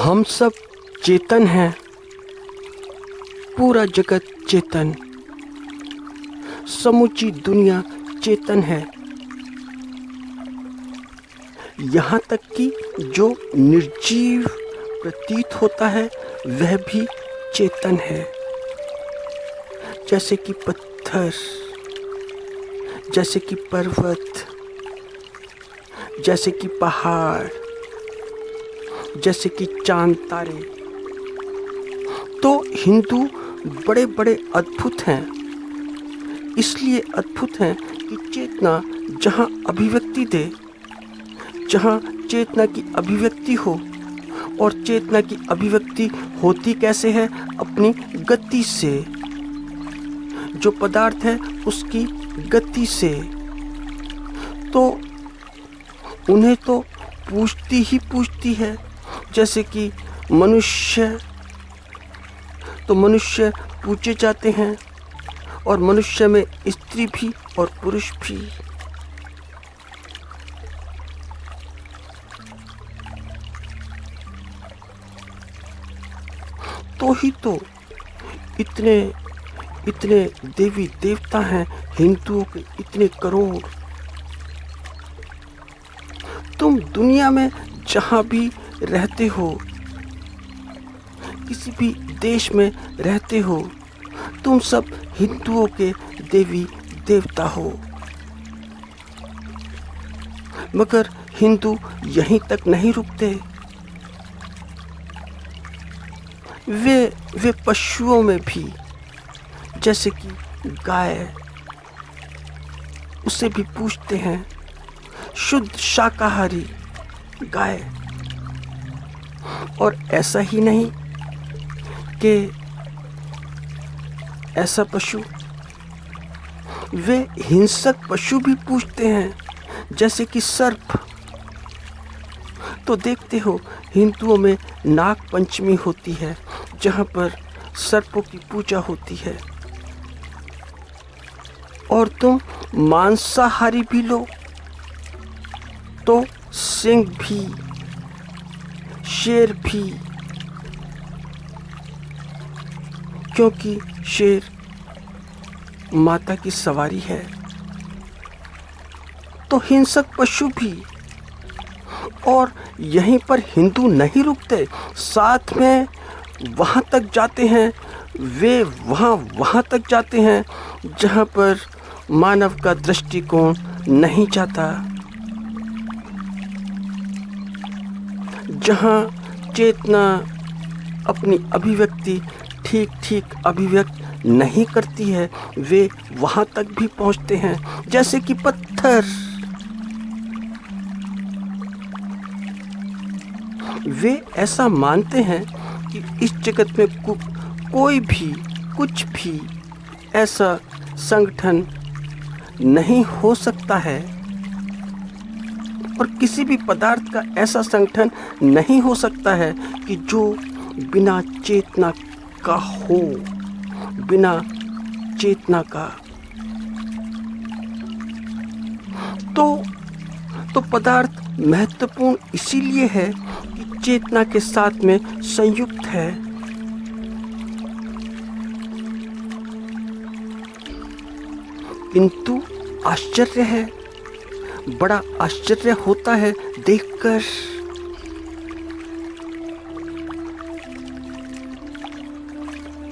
हम सब चेतन हैं, पूरा जगत चेतन, समूची दुनिया चेतन है। यहाँ तक कि जो निर्जीव प्रतीत होता है वह भी चेतन है, जैसे कि पत्थर, जैसे कि पर्वत, जैसे कि पहाड़, जैसे कि चांद तारे। तो हिंदू बड़े बड़े अद्भुत हैं, इसलिए अद्भुत हैं कि चेतना जहाँ अभिव्यक्ति दे, जहाँ चेतना की अभिव्यक्ति हो, और चेतना की अभिव्यक्ति होती कैसे है? अपनी गति से, जो पदार्थ है उसकी गति से। तो उन्हें तो पूछती ही पूछती है, जैसे कि मनुष्य, तो मनुष्य पूछे जाते हैं, और मनुष्य में स्त्री भी और पुरुष भी। तो ही तो इतने इतने देवी देवता हैं हिंदुओं के, इतने करोड़। तुम दुनिया में जहाँ भी रहते हो, किसी भी देश में रहते हो, तुम सब हिंदुओं के देवी देवता हो। मगर हिंदू यहीं तक नहीं रुकते, वे पशुओं में भी, जैसे कि गाय, उसे भी पूछते हैं, शुद्ध शाकाहारी गाय। और ऐसा ही नहीं कि ऐसा पशु, वे हिंसक पशु भी पूछते हैं, जैसे कि सर्प। तो देखते हो हिंदुओं में नाग पंचमी होती है, जहाँ पर सर्पों की पूजा होती है। और तुम मांसाहारी भी लो तो सिंह भी, शेर भी, क्योंकि शेर माता की सवारी है। तो हिंसक पशु भी। और यहीं पर हिंदू नहीं रुकते, साथ में वहाँ तक जाते हैं, वे वहाँ तक जाते हैं जहाँ पर मानव का दृष्टिकोण नहीं जाता, जहाँ चेतना अपनी अभिव्यक्ति ठीक अभिव्यक्त नहीं करती है, वे वहाँ तक भी पहुँचते हैं, जैसे कि पत्थर। वे ऐसा मानते हैं कि इस जगत में कोई भी, कुछ भी ऐसा संगठन नहीं हो सकता है, और किसी भी पदार्थ का ऐसा संगठन नहीं हो सकता है कि जो बिना चेतना का हो, बिना चेतना का। तो पदार्थ महत्वपूर्ण इसीलिए है कि चेतना के साथ में संयुक्त है। किंतु आश्चर्य है, बड़ा आश्चर्य होता है देखकर।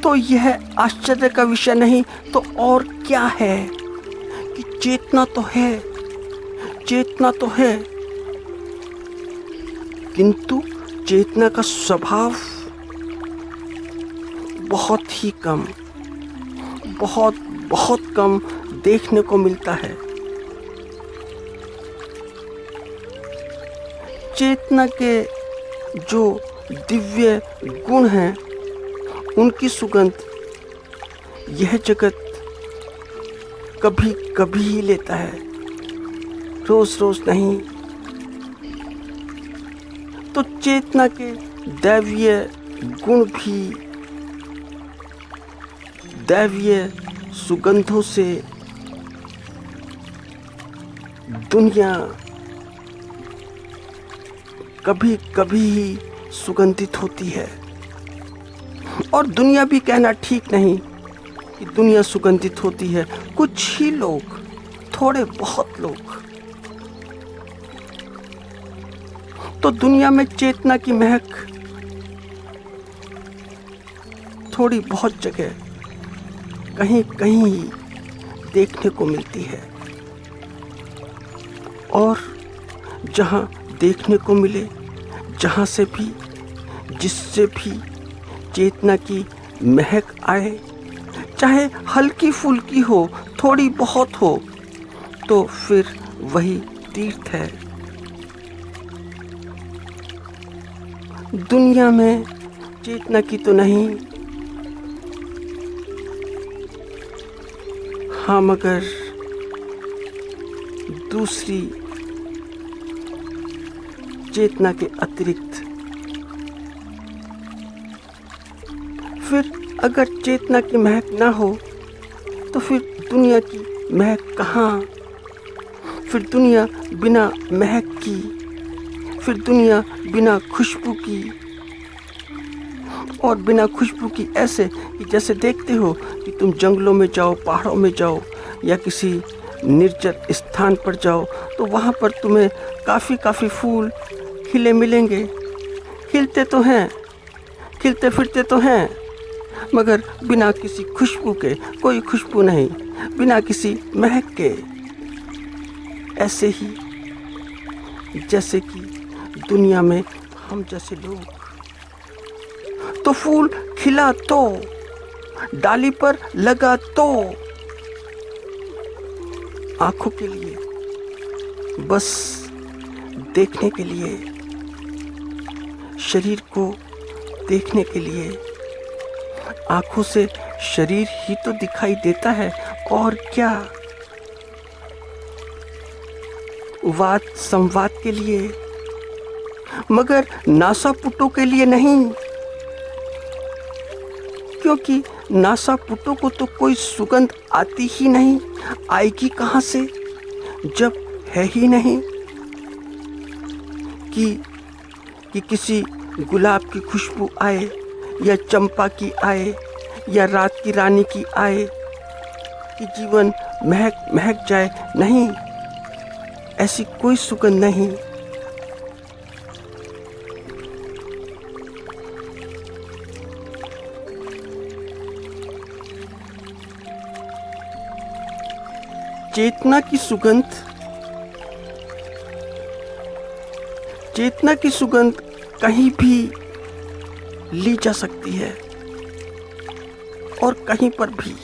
तो यह आश्चर्य का विषय नहीं तो और क्या है कि चेतना तो है, चेतना तो है, किंतु चेतना का स्वभाव बहुत ही कम, बहुत कम देखने को मिलता है। चेतना के जो दिव्य गुण हैं, उनकी सुगंध यह जगत कभी कभी ही लेता है, रोज रोज नहीं। तो चेतना के दैवीय गुण भी दैवीय सुगंधों से दुनिया कभी कभी ही सुगंधित होती है। और दुनिया भी कहना ठीक नहीं कि दुनिया सुगंधित होती है। कुछ ही लोग, थोड़े बहुत लोग। तो दुनिया में चेतना की महक थोड़ी बहुत जगह कहीं कहीं ही देखने को मिलती है। और जहां देखने को मिले, जहां से भी, जिससे भी चेतना की महक आए, चाहे हल्की फुल्की हो, थोड़ी बहुत हो, तो फिर वही तीर्थ है। दुनिया में चेतना की तो नहीं, हाँ, मगर दूसरी चेतना के अतिरिक्त। फिर अगर चेतना की महक ना हो तो फिर दुनिया की महक कहाँ? फिर दुनिया बिना महक की, फिर दुनिया बिना खुशबू की। और बिना खुशबू की ऐसे कि जैसे देखते हो कि तुम जंगलों में जाओ, पहाड़ों में जाओ या किसी निर्जन स्थान पर जाओ, तो वहाँ पर तुम्हें काफ़ी फूल खिले मिलेंगे। खिलते तो हैं, खिलते फिरते तो हैं, मगर बिना किसी खुशबू के, कोई खुशबू नहीं, बिना किसी महक के। ऐसे ही जैसे कि दुनिया में हम जैसे लोग। तो फूल खिला तो, डाली पर लगा तो, आंखों के लिए, बस देखने के लिए, शरीर को देखने के लिए। आंखों से शरीर ही तो दिखाई देता है, और क्या? वाद संवाद के लिए, मगर नासापुटों के लिए नहीं, क्योंकि नासापुटों को तो कोई सुगंध आती ही नहीं। आएगी कहाँ से जब है ही नहीं कि किसी गुलाब की खुशबू आए, या चंपा की आए, या रात की रानी की आए, कि जीवन महक महक जाए। नहीं, ऐसी कोई सुगंध नहीं। चेतना की सुगंध, चेतना की सुगंध कहीं भी ली जा सकती है, और कहीं पर भी,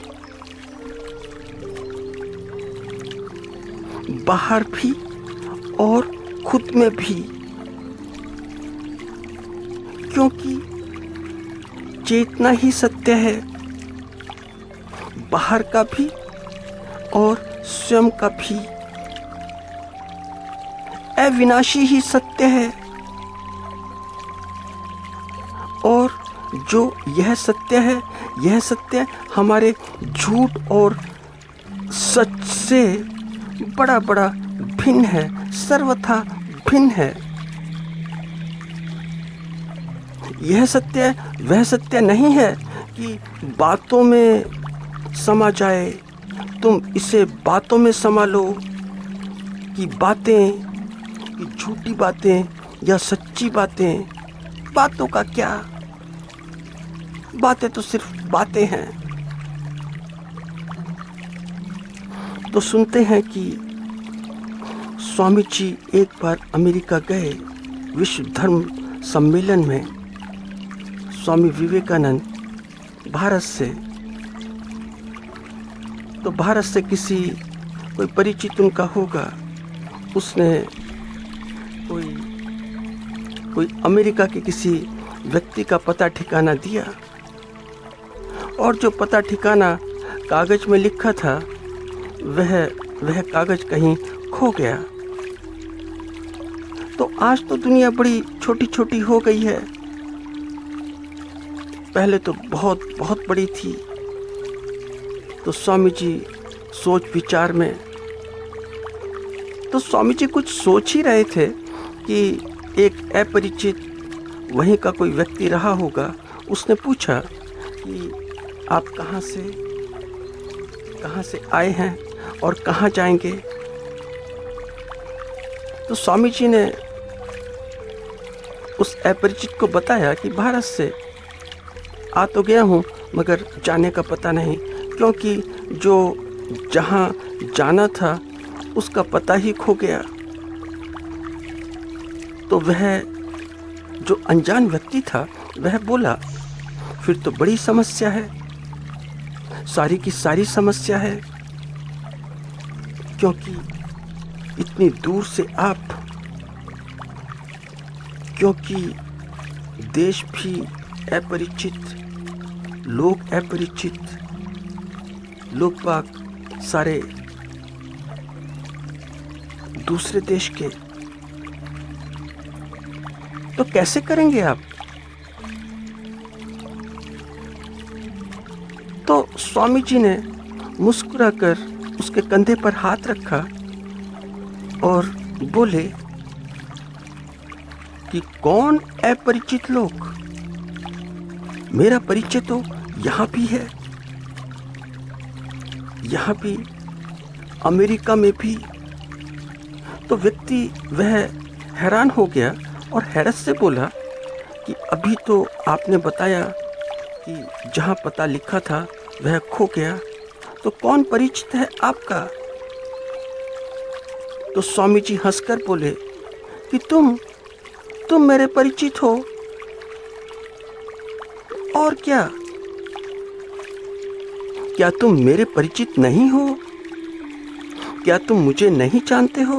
बाहर भी और खुद में भी, क्योंकि चेतना ही सत्य है, बाहर का भी और स्वयं का भी। अविनाशी ही सत्य है, और जो यह सत्य है, यह सत्य हमारे झूठ और सच से बड़ा बड़ा भिन्न है, सर्वथा भिन्न है। यह सत्य वह सत्य नहीं है कि बातों में समा जाए। तुम इसे बातों में समा लो, कि बातें, कि झूठी बातें या सच्ची बातें। बातों का क्या, बातें तो सिर्फ बातें हैं। तो सुनते हैं कि स्वामी जी एक बार अमेरिका गए विश्व धर्म सम्मेलन में। स्वामी विवेकानंद भारत से, तो भारत से कोई परिचित उनका होगा, उसने कोई अमेरिका के किसी व्यक्ति का पता ठिकाना दिया, और जो पता ठिकाना कागज में लिखा था वह कागज कहीं खो गया। तो आज तो दुनिया बड़ी छोटी छोटी हो गई है, पहले तो बहुत बहुत बड़ी थी। तो स्वामी जी सोच विचार में, तो स्वामी जी कुछ सोच ही रहे थे कि एक अपरिचित वहीं का कोई व्यक्ति रहा होगा, उसने पूछा कि आप कहाँ से आए हैं और कहाँ जाएंगे। तो स्वामी जी ने उस अपरिचित को बताया कि भारत से आ तो गया हूँ, मगर जाने का पता नहीं, क्योंकि जो जहाँ जाना था उसका पता ही खो गया। तो वह जो अनजान व्यक्ति था वह बोला, फिर तो बड़ी समस्या है, सारी की सारी समस्या है, क्योंकि इतनी दूर से आप, क्योंकि देश भी अपरिचित, लोग अपरिचित, लोग बाग सारे दूसरे देश के, तो कैसे करेंगे आप। तो स्वामी जी ने मुस्कुराकर उसके कंधे पर हाथ रखा और बोले कि कौन अपरिचित लोग, मेरा परिचय तो यहाँ भी है, यहाँ भी, अमेरिका में भी। तो व्यक्ति वह हैरान हो गया और हैरत से बोला कि अभी तो आपने बताया कि जहाँ पता लिखा था वह खो गया, तो कौन परिचित है आपका। तो स्वामी जी हंसकर बोले कि तुम मेरे परिचित हो, और क्या तुम मेरे परिचित नहीं हो? क्या तुम मुझे नहीं जानते हो,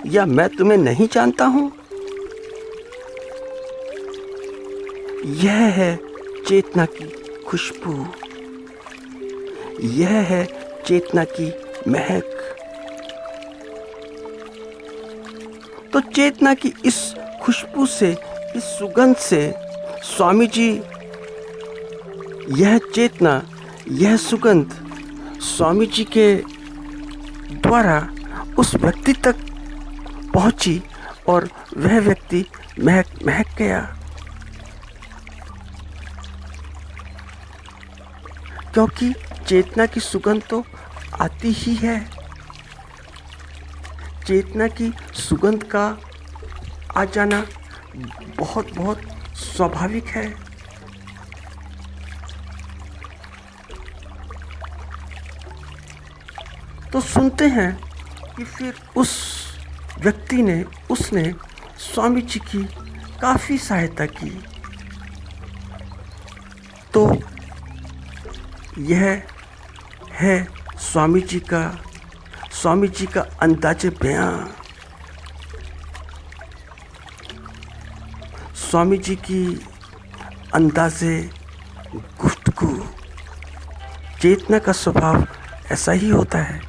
या मैं तुम्हें नहीं जानता हूं? यह है चेतना की खुशबू, यह है चेतना की महक। तो चेतना की इस खुशबू से, इस सुगंध से स्वामी जी, यह चेतना, यह सुगंध स्वामी जी के द्वारा उस व्यक्ति तक पहुंची और वह व्यक्ति महक गया। क्योंकि चेतना की सुगंध तो आती ही है, चेतना की सुगंध का आ जाना बहुत बहुत स्वाभाविक है। तो सुनते हैं कि फिर उस व्यक्ति ने, उसने स्वामी जी की काफ़ी सहायता की। तो यह है स्वामी जी का अंदाज़े बयां, स्वामी जी की अंदाज़े गुफ्तगू। चेतना का स्वभाव ऐसा ही होता है।